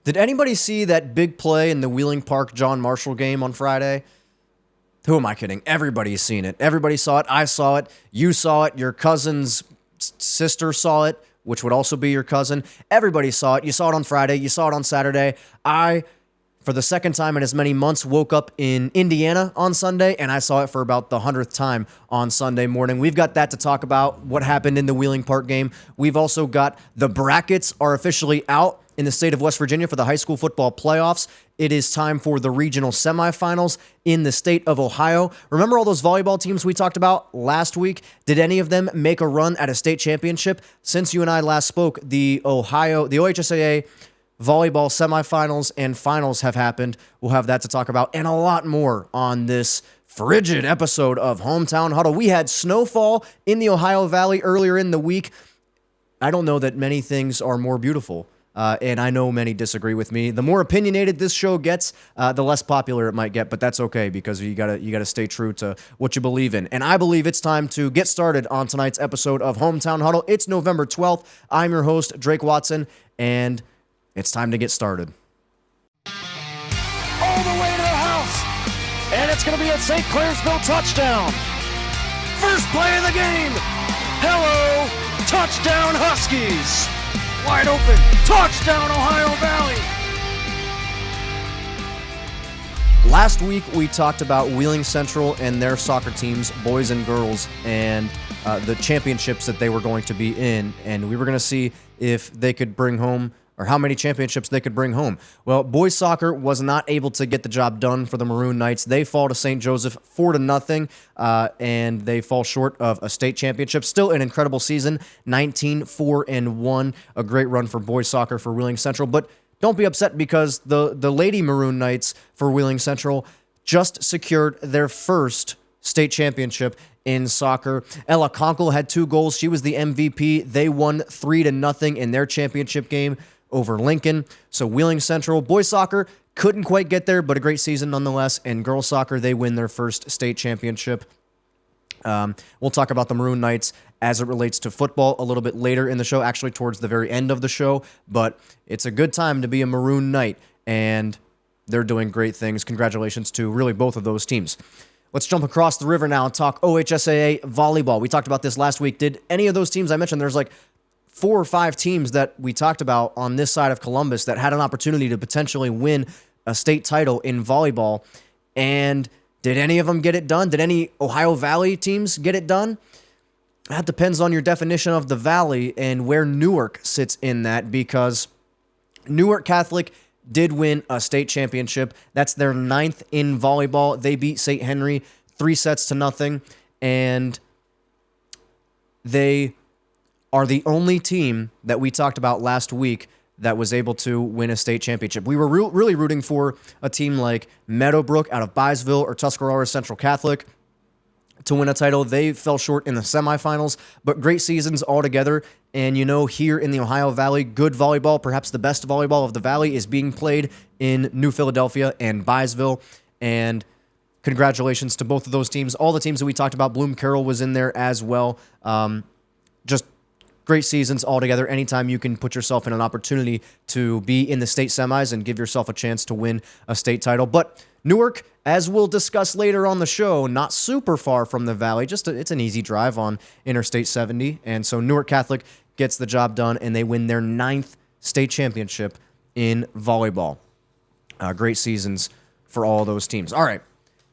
Did anybody see that big play in the Wheeling Park John Marshall game on Friday? Who am I kidding? Everybody's seen it. Everybody saw it. I saw it. You saw it. Your cousin's sister saw it, which would also be your cousin. Everybody saw it. You saw it on Friday. You saw it on Saturday. I, for the second time in as many months, woke up in Indiana on Sunday, and I saw it for about the 100th time on Sunday morning. We've got that to talk about, what happened in the Wheeling Park game. We've also got the brackets are officially out in the state of West Virginia for the high school football playoffs. It is time for the regional semifinals in the state of Ohio. Remember all those volleyball teams we talked about last week? Did any of them make a run at a state championship? Since you and I last spoke, the OHSAA volleyball semifinals and finals have happened. We'll have that to talk about and a lot more on this frigid episode of Hometown Huddle. We had snowfall in the Ohio Valley earlier in the week. I don't know that many things are more beautiful. And I know many disagree with me. The more opinionated this show gets, the less popular it might get, but that's okay because you gotta stay true to what you believe in. And I believe it's time to get started on tonight's episode of Hometown Huddle. It's November 12th. I'm your host, Drake Watson, and it's time to get started. All the way to the house, and it's gonna be a St. Clairsville touchdown. First play of the game. Hello, touchdown Huskies. Wide open. Touchdown, Ohio Valley. Last week, we talked about Wheeling Central and their soccer teams, boys and girls, and the championships that they were going to be in. And we were going to see if they could bring home, or how many championships they could bring home. Well, boys soccer was not able to get the job done for the Maroon Knights. They fall to St. Joseph 4-0, and they fall short of a state championship. Still an incredible season, 19-4-1, a great run for boys soccer for Wheeling Central. But don't be upset because the Lady Maroon Knights for Wheeling Central just secured their first state championship in soccer. Ella Conkle had 2 goals. She was the MVP. They won 3-0 in their championship game over Lincoln. So Wheeling Central, boys soccer, couldn't quite get there, but a great season nonetheless. And girls soccer, they win their first state championship. We'll talk about the Maroon Knights as it relates to football a little bit later in the show, actually towards the very end of the show. But it's a good time to be a Maroon Knight, and they're doing great things. Congratulations to really both of those teams. Let's jump across the river now and talk OHSAA volleyball. We talked about this last week. Did any of those teams I mentioned, there's like 4 or 5 teams that we talked about on this side of Columbus that had an opportunity to potentially win a state title in volleyball. And did any of them get it done? Did any Ohio Valley teams get it done? That depends on your definition of the Valley and where Newark sits in that, because Newark Catholic did win a state championship. That's their 9th in volleyball. They beat St. Henry 3-0, and they are the only team that we talked about last week that was able to win a state championship. We were really rooting for a team like Meadowbrook out of Byesville or Tuscarora Central Catholic to win a title. They fell short in the semifinals, but great seasons altogether. And you know, here in the Ohio Valley, good volleyball, perhaps the best volleyball of the Valley, is being played in New Philadelphia and Byesville. And congratulations to both of those teams. All the teams that we talked about, Bloom Carroll was in there as well. Just great seasons altogether. Anytime you can put yourself in an opportunity to be in the state semis and give yourself a chance to win a state title. But Newark, as we'll discuss later on the show, not super far from the Valley. It's an easy drive on Interstate 70. And so Newark Catholic gets the job done, and they win their 9th state championship in volleyball. Great seasons for all those teams. All right.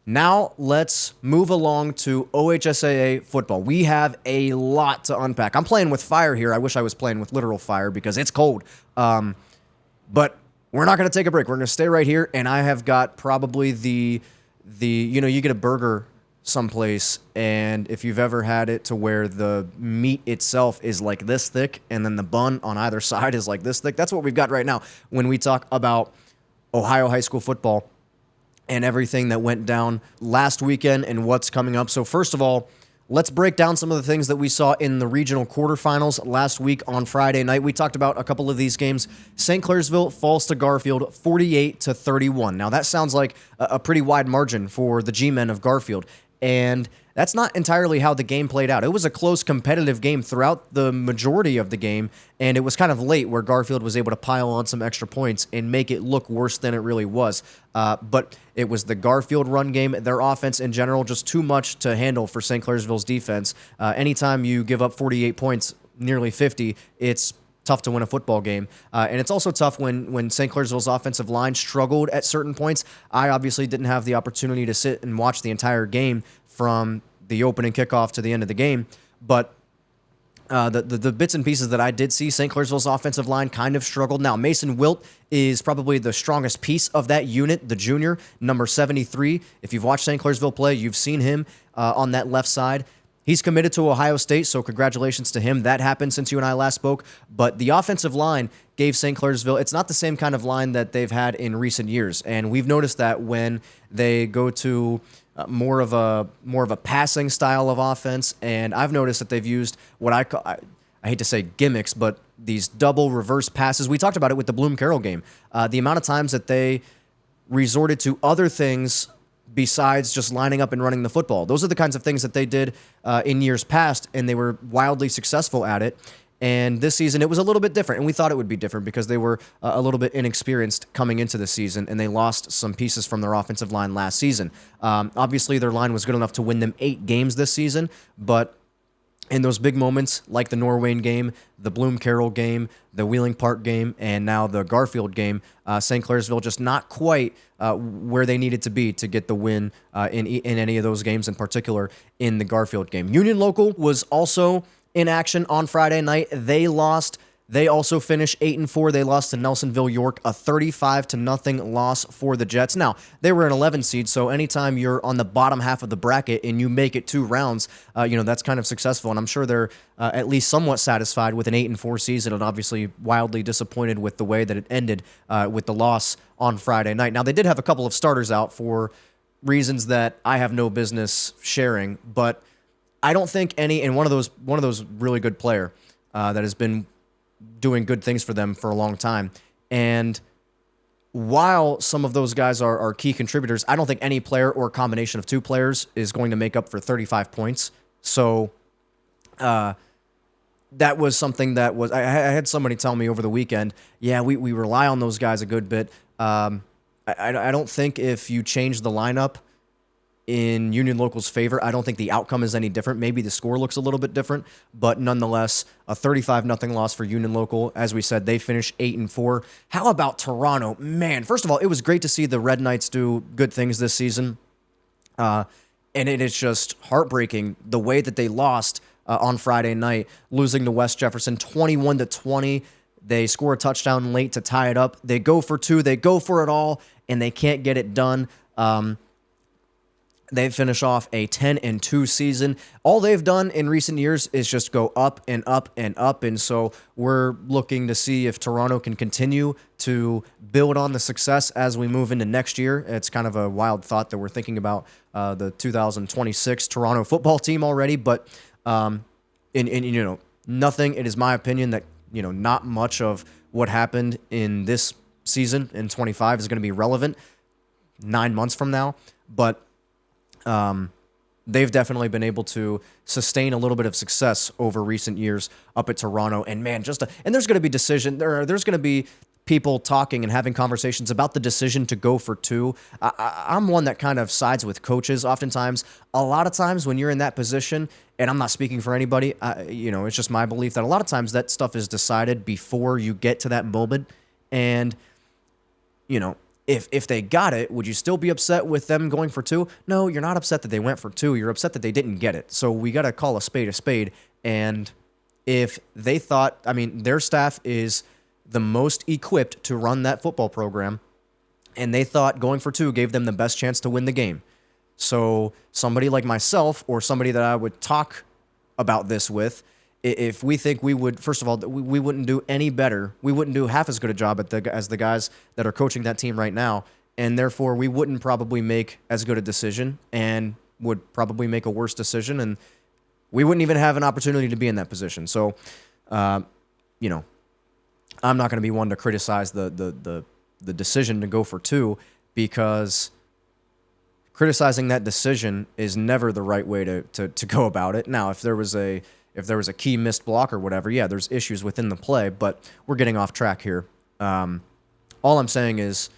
Now let's move along to OHSAA football. We have a lot to unpack. I'm playing with fire here. I wish I was playing with literal fire because it's cold. But we're not going to take a break. We're going to stay right here, and I have got probably the you get a burger someplace, and if you've ever had it to where the meat itself is like this thick, and then the bun on either side is like this thick, that's what we've got right now when we talk about Ohio high school football and everything that went down last weekend and what's coming up. So first of all, let's break down some of the things that we saw in the regional quarterfinals last week on Friday night. We talked about a couple of these games. St. Clairsville falls to Garfield 48-31. Now that sounds like a pretty wide margin for the G-men of Garfield. And That's not entirely how the game played out. It was a close, competitive game throughout the majority of the game, and it was kind of late where Garfield was able to pile on some extra points and make it look worse than it really was. But it was the Garfield run game, their offense in general, just too much to handle for St. Clairsville's defense. Anytime you give up 48 points, nearly 50, it's tough to win a football game. And it's also tough when St. Clairsville's offensive line struggled at certain points. I obviously didn't have the opportunity to sit and watch the entire game from the opening kickoff to the end of the game, but the bits and pieces that I did see, St. Clairsville's offensive line kind of struggled. Now, Mason Wilt is probably the strongest piece of that unit, the junior, number 73. If you've watched St. Clairsville play, you've seen him on that left side. He's committed to Ohio State, so congratulations to him. That happened since you and I last spoke. But the offensive line gave St. Clairsville, it's not the same kind of line that they've had in recent years. And we've noticed that when they go to more of a passing style of offense, and I've noticed that they've used what I call, I hate to say gimmicks, but these double reverse passes. We talked about it with the Bloom Carroll game. The amount of times that they resorted to other things besides just lining up and running the football. Those are the kinds of things that they did in years past, and they were wildly successful at it. And this season, it was a little bit different, and we thought it would be different because they were a little bit inexperienced coming into the season, and they lost some pieces from their offensive line last season. Obviously, their line was good enough to win them 8 games this season, but in those big moments, like the Norwayne game, the Bloom Carroll game, the Wheeling Park game, and now the Garfield game, St. Clairsville just not quite where they needed to be to get the win in any of those games, in particular in the Garfield game. Union Local was also in action on Friday night. They lost. They also finished 8-4. They lost to Nelsonville York, a 35-0 loss for the Jets. Now, they were an 11 seed, so anytime you're on the bottom half of the bracket and you make it 2 rounds, that's kind of successful. And I'm sure they're at least somewhat satisfied with an 8-4 season, and obviously wildly disappointed with the way that it ended with the loss on Friday night. Now, they did have a couple of starters out for reasons that I have no business sharing, but I don't think any, and one of those really good player that has been doing good things for them for a long time. And while some of those guys are key contributors, I don't think any player or combination of 2 players is going to make up for 35 points. So that was something that was, I had somebody tell me over the weekend, yeah, we rely on those guys a good bit. I don't think if you change the lineup in Union Local's favor, I don't think the outcome is any different. Maybe the score looks a little bit different, but nonetheless, a 35-0 loss for Union Local. As we said, they finished 8-4. How about Toronto? Man, first of all, it was great to see the Red Knights do good things this season, and it is just heartbreaking the way that they lost on Friday night, losing to West Jefferson 21-20. They score a touchdown late to tie it up. They go for 2. They go for it all, and they can't get it done. They finish off a 10-2 season. All they've done in recent years is just go up and up and up, and so we're looking to see if Toronto can continue to build on the success as we move into next year. It's kind of a wild thought that we're thinking about the 2026 Toronto football team already, but nothing. It is my opinion that not much of what happened in this season in 25 is going to be relevant 9 months from now, but they've definitely been able to sustain a little bit of success over recent years up at Toronto. And man, and there's going to be there's going to be people talking and having conversations about the decision to go for 2. I'm one that kind of sides with coaches. Oftentimes, a lot of times when you're in that position, and I'm not speaking for anybody, it's just my belief that a lot of times that stuff is decided before you get to that moment. And, If they got it, would you still be upset with them going for 2? No, you're not upset that they went for 2. You're upset that they didn't get it. So we got to call a spade a spade. And if they thought, their staff is the most equipped to run that football program, and they thought going for 2 gave them the best chance to win the game. So somebody like myself or somebody that I would talk about this with, if we think we would, first of all, we wouldn't do any better. We wouldn't do half as good a job as the guys that are coaching that team right now, and therefore we wouldn't probably make as good a decision and would probably make a worse decision, and we wouldn't even have an opportunity to be in that position. So, I'm not going to be one to criticize the decision to go for 2 because criticizing that decision is never the right way to go about it. Now, if there was a key missed block or whatever, yeah, there's issues within the play, but we're getting off track here. All I'm saying is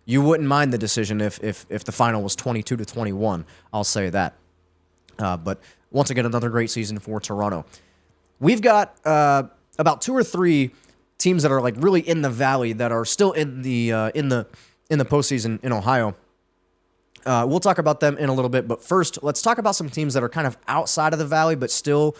you wouldn't mind the decision if the final was 22-21. I'll say that. But once again, another great season for Toronto. We've got about 2 or 3 teams that are like really in the valley that are still in the postseason in Ohio. We'll talk about them in a little bit, but first, let's talk about some teams that are kind of outside of the valley, but still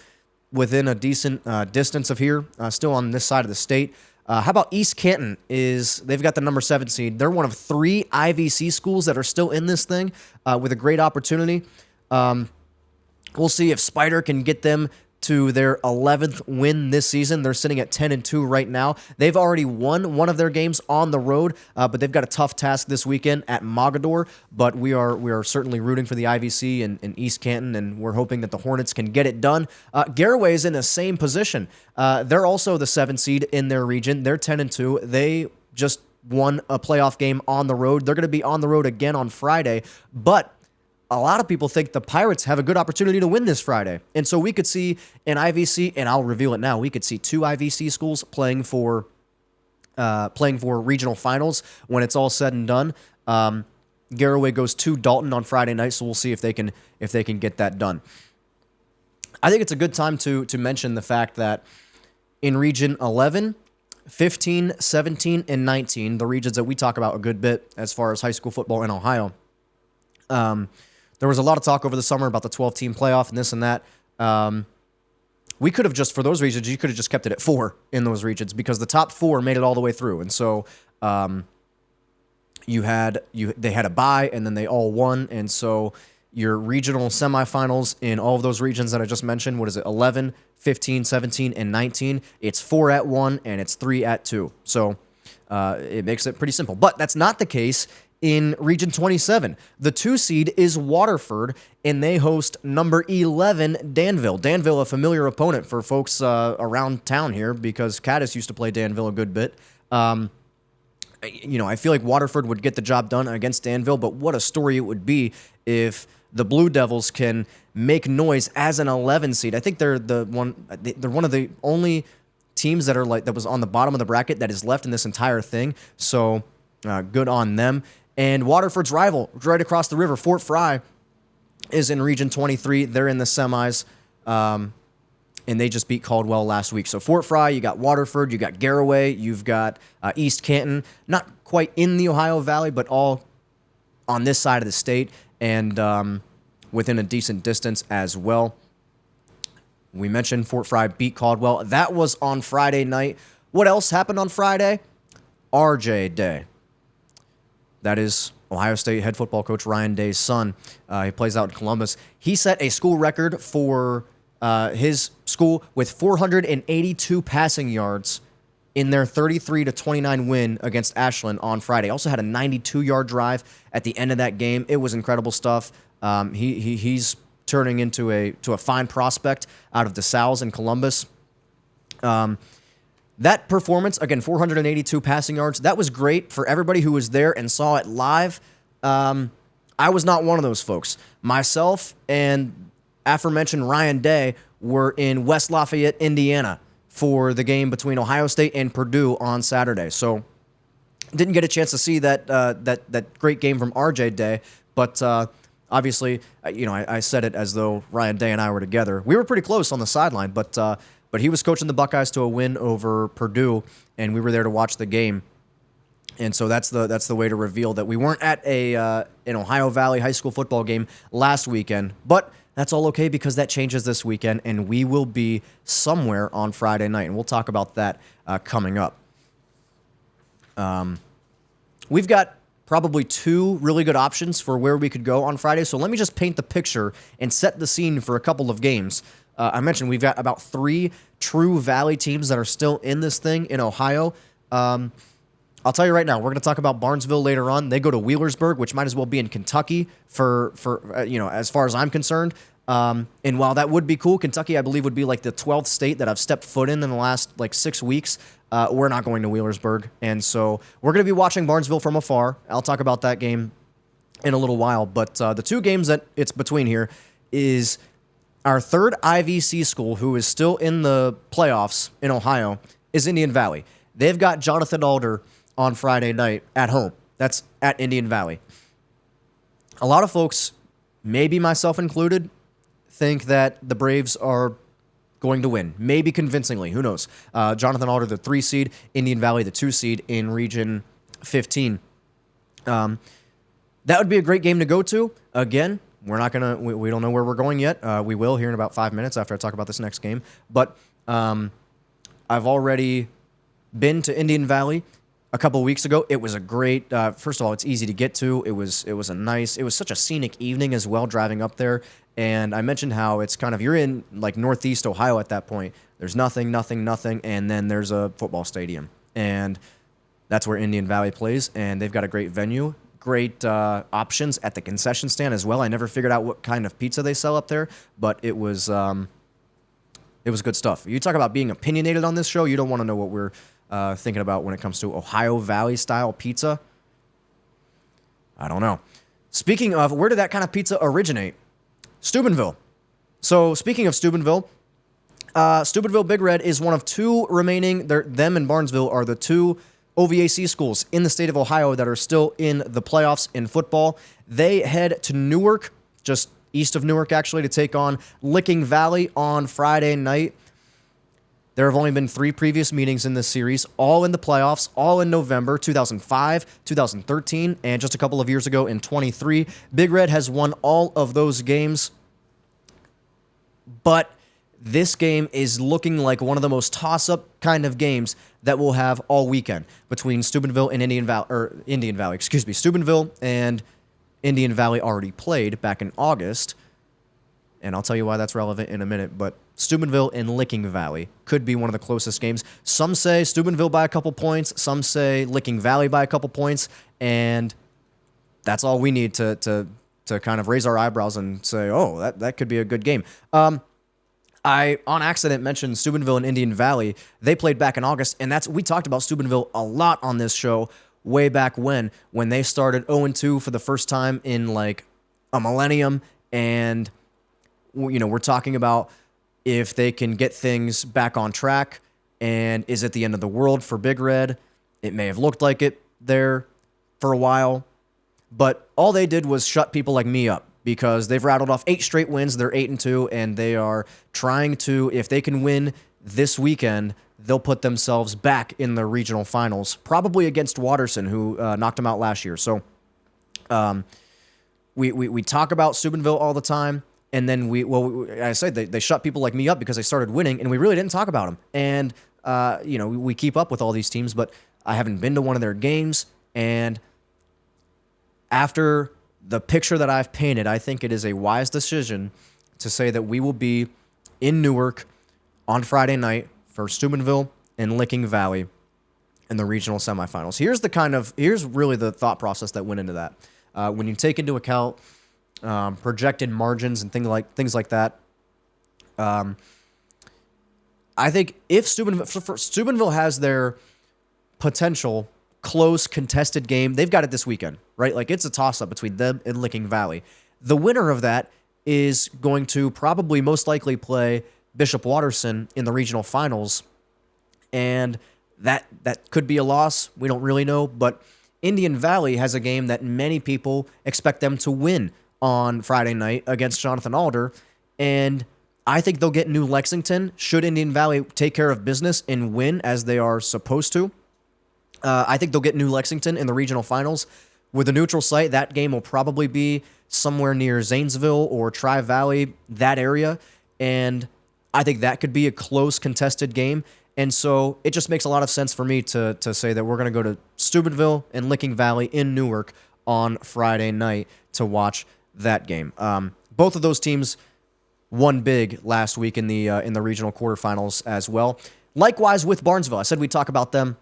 within a decent distance of here, still on this side of the state. How about East Canton? They've got the number 7 seed. They're one of 3 IVC schools that are still in this thing with a great opportunity. We'll see if Spider can get them to their 11th win this season. They're sitting at 10-2 right now. They've already won one of their games on the road, but they've got a tough task this weekend at Mogador. But we are certainly rooting for the IVC in East Canton, and we're hoping that the Hornets can get it done. Garaway is in the same position. They're also the 7th seed in their region. They're 10-2. They just won a playoff game on the road. They're going to be on the road again on Friday, but a lot of people think the Pirates have a good opportunity to win this Friday. And so we could see an IVC, and I'll reveal it now, we could see 2 IVC schools playing for regional finals when it's all said and done. Garaway goes to Dalton on Friday night, so we'll see if they can get that done. I think it's a good time to mention the fact that in Region 11, 15, 17, and 19, the regions that we talk about a good bit as far as high school football in Ohio, there was a lot of talk over the summer about the 12-team playoff and this and that. We could have just, for those regions, you could have just kept it at 4 in those regions because the top 4 made it all the way through. And so they had a bye, and then they all won. And so your regional semifinals in all of those regions that I just mentioned, 11, 15, 17, and 19, it's 4 at 1, and it's 3 at 2. So it makes it pretty simple. But that's not the case in Region 27. The 2 seed is Waterford, and they host number 11, Danville. Danville, a familiar opponent for folks around town here because Caddis used to play Danville a good bit. I feel like Waterford would get the job done against Danville, but what a story it would be if the Blue Devils can make noise as an 11 seed. I think they're one of the only teams that was on the bottom of the bracket that is left in this entire thing. So good on them. And Waterford's rival, right across the river, Fort Fry, is in Region 23. They're in the semis, and they just beat Caldwell last week. So Fort Fry, you got Waterford, you got Garaway, you've got East Canton, not quite in the Ohio Valley, but all on this side of the state and within a decent distance as well. We mentioned Fort Fry beat Caldwell. That was on Friday night. What else happened on Friday? RJ Day. That is Ohio State head football coach Ryan Day's son. He plays out in Columbus. He set a school record for his school with 482 passing yards in their 33-29 win against Ashland on Friday. Also had a 92-yard drive at the end of that game. It was incredible stuff. He's turning into a fine prospect out of DeSales in Columbus. That performance, again, 482 passing yards, that was great for everybody who was there and saw it live. I was not one of those folks. Myself and aforementioned Ryan Day were in West Lafayette, Indiana for the game between Ohio State and Purdue on Saturday. So didn't get a chance to see that great game from RJ Day, but obviously, I said it as though Ryan Day and I were together. We were pretty close on the sideline, but he was coaching the Buckeyes to a win over Purdue, and we were there to watch the game. And so that's the way to reveal that we weren't at an Ohio Valley high school football game last weekend. But that's all okay because that changes this weekend, and we will be somewhere on Friday night, and we'll talk about that coming up. We've got probably 2 really good options for where we could go on Friday. So let me just paint the picture and set the scene for a couple of games. I mentioned we've got about 3 true Valley teams that are still in this thing in Ohio. I'll tell you right now, we're going to talk about Barnesville later on. They go to Wheelersburg, which might as well be in Kentucky for as far as I'm concerned. And while that would be cool, Kentucky, I believe, would be like the 12th state that I've stepped foot in the last 6 weeks. We're not going to Wheelersburg. And so we're going to be watching Barnesville from afar. I'll talk about that game in a little while. But the two games that it's between here is our third IVC school, who is still in the playoffs in Ohio, is Indian Valley. They've got Jonathan Alder on Friday night at home. That's at Indian Valley. A lot of folks, maybe myself included, think that the Braves are going to win. Maybe convincingly. Who knows? Jonathan Alder, the 3 seed. Indian Valley, the 2 seed in Region 15. That would be a great game to go to. Again, we don't know where we're going yet. We will here in about 5 minutes after I talk about this next game. But I've already been to Indian Valley a couple of weeks ago. It was a great, first of all, it's easy to get to. It was such a scenic evening as well, driving up there. And I mentioned how it's kind of, you're in like Northeast Ohio at that point. There's nothing, and then there's a football stadium. And that's where Indian Valley plays, and they've got a great venue, great options at the concession stand as well. I never figured out what kind of pizza they sell up there, but it was good stuff. You talk about being opinionated on this show, you don't want to know what we're thinking about when it comes to Ohio Valley-style pizza. I don't know. Speaking of, where did that kind of pizza originate? Steubenville. So speaking of Steubenville, Steubenville Big Red is one of 2 remaining. Them and Barnesville are the 2 OVAC schools in the state of Ohio that are still in the playoffs in football. They head to Newark, just east of Newark actually, to take on Licking Valley on Friday night. There have only been 3 previous meetings in this series, all in the playoffs, all in November 2005, 2013, and just a couple of years ago in 23. Big Red has won all of those games, but this game is looking like one of the most toss-up kind of games that we'll have all weekend between Steubenville and Indian Valley. Steubenville and Indian Valley already played back in August, and I'll tell you why that's relevant in a minute, but Steubenville and Licking Valley could be one of the closest games. Some say Steubenville by a couple points, some say Licking Valley by a couple points, and that's all we need to kind of raise our eyebrows and say, oh, that could be a good game. I, on accident, mentioned Steubenville and Indian Valley. They played back in August, and we talked about Steubenville a lot on this show way back when they started 0-2 for the first time in like a millennium, and we're talking about if they can get things back on track, and is it the end of the world for Big Red? It may have looked like it there for a while, but all they did was shut people like me up because they've rattled off 8 straight wins. They're 8-2, and they are trying to, if they can win this weekend, they'll put themselves back in the regional finals, probably against Watterson, who knocked them out last year. So we talk about Steubenville all the time. And then I said they shut people like me up because they started winning, and we really didn't talk about them. And, we keep up with all these teams, but I haven't been to one of their games. And after the picture that I've painted, I think it is a wise decision to say that we will be in Newark on Friday night for Steubenville and Licking Valley in the regional semifinals. Here's really the thought process that went into that. When you take into account projected margins and things like that. I think if Steubenville has their potential close contested game, they've got it this weekend, right? Like it's a toss-up between them and Licking Valley. The winner of that is going to probably most likely play Bishop Watterson in the regional finals, and that could be a loss. We don't really know, but Indian Valley has a game that many people expect them to win on Friday night against Jonathan Alder, and I think they'll get New Lexington should Indian Valley take care of business and win as they are supposed to. I think they'll get New Lexington in the regional finals. With a neutral site, that game will probably be somewhere near Zanesville or Tri-Valley, that area, and I think that could be a close contested game. And so it just makes a lot of sense for me to say that we're going to go to Steubenville and Licking Valley in Newark on Friday night to watch that game. Both of those teams won big last week in the regional quarterfinals as well. Likewise with Barnesville, I said we'd talk about them.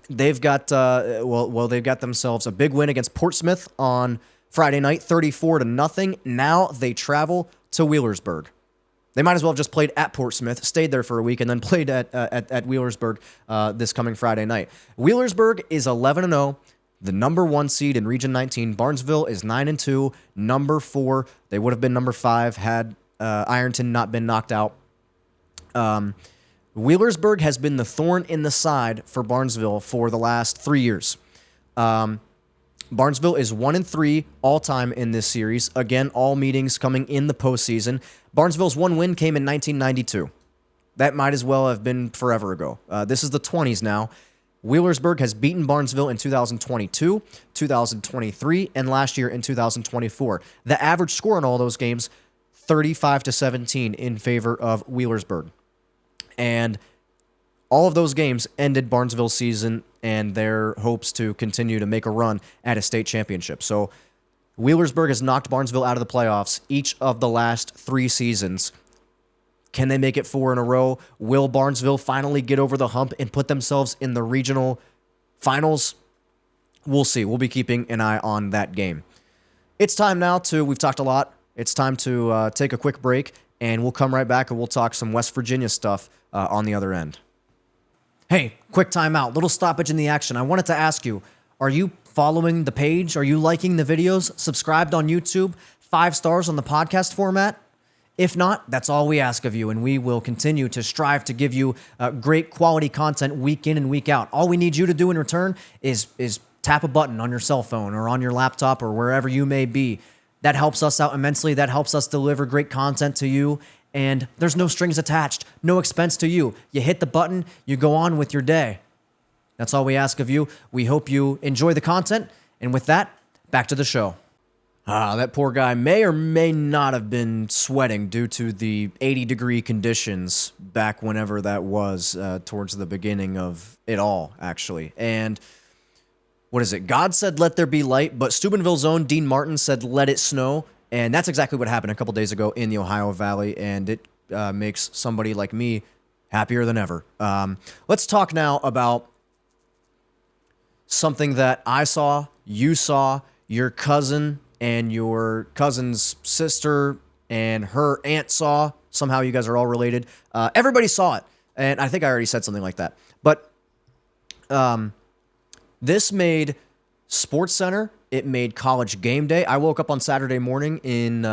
They've got they've got themselves a big win against Portsmouth on Friday night, 34-0. Now they travel to Wheelersburg. They might as well have just played at Portsmouth, stayed there for a week, and then played at Wheelersburg this coming Friday night. Wheelersburg is 11-0. the number 1 seed in Region 19. Barnesville is 9-2, number 4. They would have been number 5 had Ironton not been knocked out. Wheelersburg has been the thorn in the side for Barnesville for the last 3 years. Barnesville is 1-3 all-time in this series. Again, all meetings coming in the postseason. Barnesville's one win came in 1992. That might as well have been forever ago. This is the 20s now. Wheelersburg has beaten Barnesville in 2022, 2023, and last year in 2024. The average score in all those games, 35-17 in favor of Wheelersburg. And all of those games ended Barnesville's season and their hopes to continue to make a run at a state championship. So Wheelersburg has knocked Barnesville out of the playoffs each of the last 3 seasons. Can they make it 4 in a row? Will Barnesville finally get over the hump and put themselves in the regional finals? We'll see. We'll be keeping an eye on that game. It's time now we've talked a lot. It's time to take a quick break, and we'll come right back and we'll talk some West Virginia stuff on the other end. Hey, quick timeout, little stoppage in the action. I wanted to ask you, are you following the page? Are you liking the videos? Subscribed on YouTube? 5 stars on the podcast format? If not, that's all we ask of you, and we will continue to strive to give you great quality content week in and week out. All we need you to do in return is tap a button on your cell phone or on your laptop or wherever you may be. That helps us out immensely. That helps us deliver great content to you, and there's no strings attached, no expense to you. You hit the button, you go on with your day. That's all we ask of you. We hope you enjoy the content, and with that, back to the show. That poor guy may or may not have been sweating due to the 80-degree conditions back whenever that was, towards the beginning of it all, actually. And what is it? God said, let there be light, but Steubenville's own Dean Martin said, let it snow. And that's exactly what happened a couple days ago in the Ohio Valley, and it makes somebody like me happier than ever. Let's talk now about something that I saw, you saw, your cousin and your cousin's sister and her aunt saw. Somehow you guys are all related. Everybody saw it, and I think I already said something like that. But this made SportsCenter. It made College Game Day. I woke up on Saturday morning in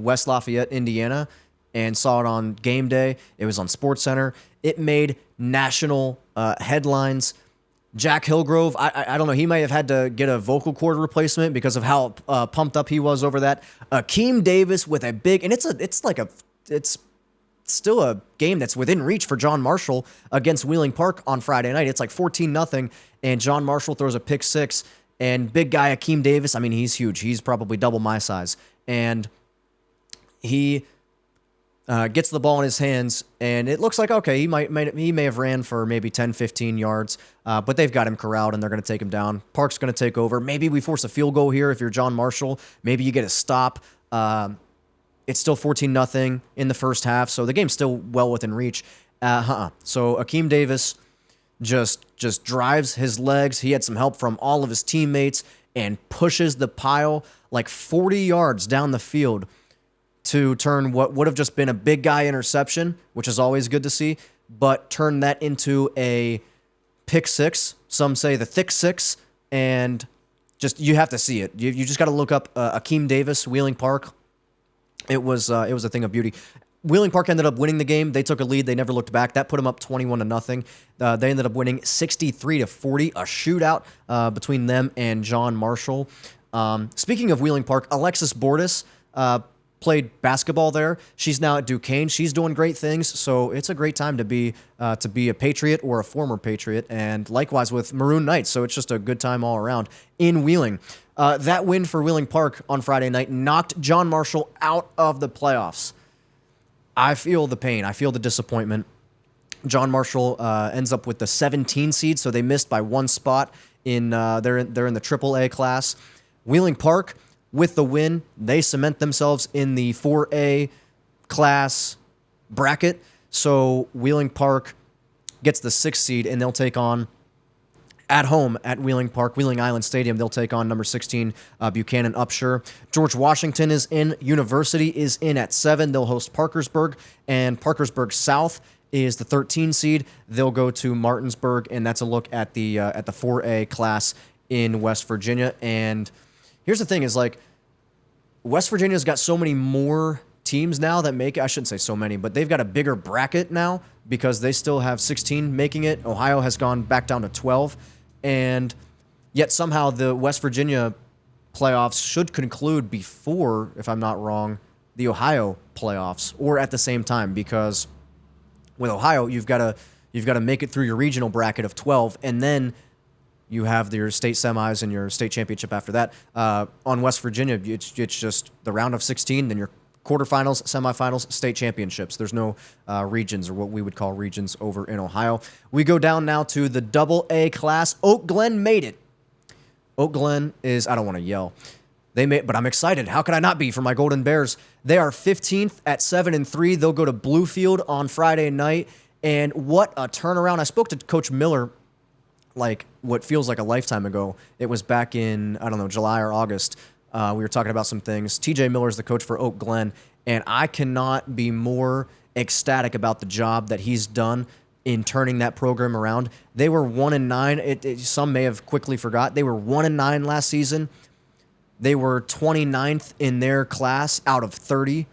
West Lafayette, Indiana, and saw it on Game Day. It was on SportsCenter. It made national headlines. Jack Hillgrove, I don't know, he may have had to get a vocal cord replacement because of how pumped up he was over that. Akeem Davis with a big, and it's still a game that's within reach for John Marshall against Wheeling Park on Friday night. It's like 14-0, and John Marshall throws a pick 6, and big guy Akeem Davis, I mean, he's huge. He's probably double my size, and he gets the ball in his hands, and it looks like, okay, he may have ran for maybe 10, 15 yards, but they've got him corralled, and they're going to take him down. Park's going to take over. Maybe we force a field goal here if you're John Marshall. Maybe you get a stop. It's still 14-0 in the first half, so the game's still well within reach. So Akeem Davis just drives his legs. He had some help from all of his teammates and pushes the pile like 40 yards down the field to turn what would have just been a big guy interception, which is always good to see, but turn that into a pick 6. Some say the thick 6, and just you have to see it. You just got to look up Akeem Davis, Wheeling Park. It was a thing of beauty. Wheeling Park ended up winning the game. They took a lead. They never looked back. That put them up 21-0. They ended up winning 63-40, a shootout between them and John Marshall. Speaking of Wheeling Park, Alexis Bordas played basketball there. She's now at Duquesne. She's doing great things, so it's a great time to be a Patriot or a former Patriot, and likewise with Maroon Knights, so it's just a good time all around in Wheeling. That win for Wheeling Park on Friday night knocked John Marshall out of the playoffs. I feel the pain. I feel the disappointment. John Marshall ends up with the 17 seed, so they missed by 1 spot. They're in the AAA class. Wheeling Park, with the win, they cement themselves in the 4A class bracket. So Wheeling Park gets the 6th seed, and they'll take on, at home at Wheeling Park, Wheeling Island Stadium, they'll take on number 16, Buchanan Upshur. George Washington is in. University is in at 7. They'll host Parkersburg, and Parkersburg South is the 13 seed. They'll go to Martinsburg, and that's a look at the 4A class in West Virginia. And here's the thing is, like, West Virginia's got so many more teams now that make it. I shouldn't say so many, but they've got a bigger bracket now because they still have 16 making it. Ohio has gone back down to 12. And yet somehow the West Virginia playoffs should conclude before, if I'm not wrong, the Ohio playoffs, or at the same time, because with Ohio, you've got to make it through your regional bracket of 12, and then you have your state semis and your state championship after that. On West Virginia, it's just the round of 16, then your quarterfinals, semifinals, state championships. There's no regions, or what we would call regions, over in Ohio. We go down now to the AA class. Oak Glen made it. Oak Glen is, I don't want to yell. But I'm excited. How could I not be for my Golden Bears? They are 15th at 7-3. They'll go to Bluefield on Friday night. And what a turnaround. I spoke to Coach Miller like what feels like a lifetime ago. It was back in, I don't know, July or August. We were talking about some things. TJ Miller is the coach for Oak Glen, and I cannot be more ecstatic about the job that he's done in turning that program around. They were 1-9. Some may have quickly forgot. They were 1-9 last season. They were 29th in their class out of 30,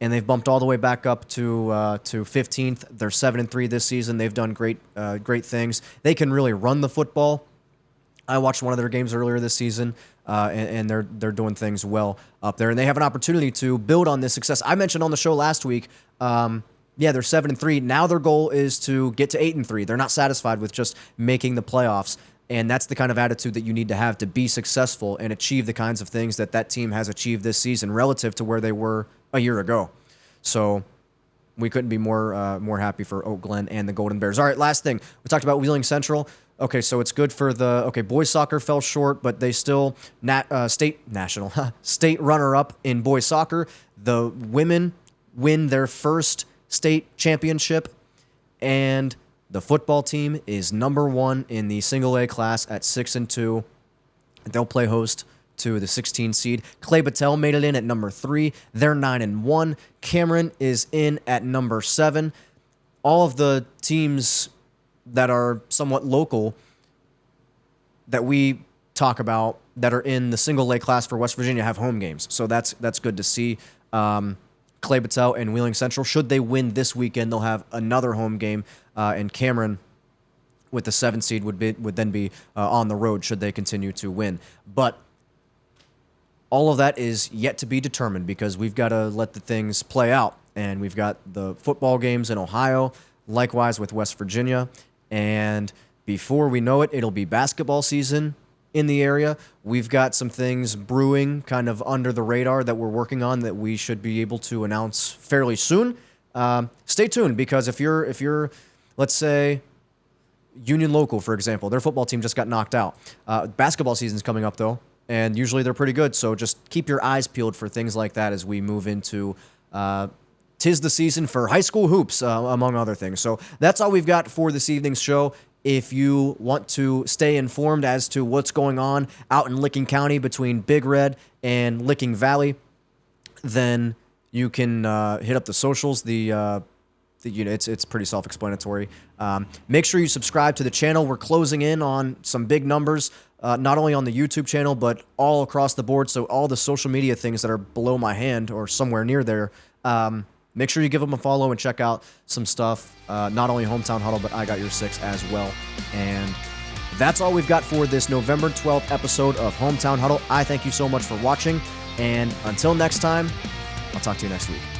and they've bumped all the way back up to 15th. They're 7-3 this season. They've done great things. They can really run the football. I watched one of their games earlier this season, and they're doing things well up there, and they have an opportunity to build on this success. I mentioned on the show last week, they're 7-3. Now their goal is to get to 8-3. They're not satisfied with just making the playoffs. And that's the kind of attitude that you need to have to be successful and achieve the kinds of things that team has achieved this season relative to where they were a year ago. So we couldn't be more happy for Oak Glen and the Golden Bears. All right, last thing. We talked about Wheeling Central. Okay, so it's good for boys soccer fell short, but they still state runner-up in boys soccer. The women win their first state championship, and the football team is number 1 in the single A class at 6-2. They'll play host to the 16 seed. Clay Battelle made it in at number 3. They're 9-1. Cameron is in at number 7. All of the teams that are somewhat local that we talk about that are in the single A class for West Virginia have home games. So that's good to see. Clay Battelle and Wheeling Central, should they win this weekend, they'll have another home game, and Cameron, with the 7 seed, would then be on the road should they continue to win. But all of that is yet to be determined because we've got to let the things play out, and we've got the football games in Ohio, likewise with West Virginia, and before we know it, it'll be basketball season in the area. We've got some things brewing kind of under the radar that we're working on that we should be able to announce fairly soon. Stay tuned, because if you're, let's say, Union Local, for example, their football team just got knocked out. Basketball season's coming up, though, and usually they're pretty good, so just keep your eyes peeled for things like that as we move into 'tis the season for high school hoops, among other things. So that's all we've got for this evening's show. If you want to stay informed as to what's going on out in Licking County between Big Red and Licking Valley, then you can hit up the socials. It's pretty self-explanatory. Make sure you subscribe to the channel. We're closing in on some big numbers, not only on the YouTube channel, but all across the board. So all the social media things that are below my hand or somewhere near there, make sure you give them a follow and check out some stuff. Not only Hometown Huddle, but I Got Your Six as well. And that's all we've got for this November 12th episode of Hometown Huddle. I thank you so much for watching. And until next time, I'll talk to you next week.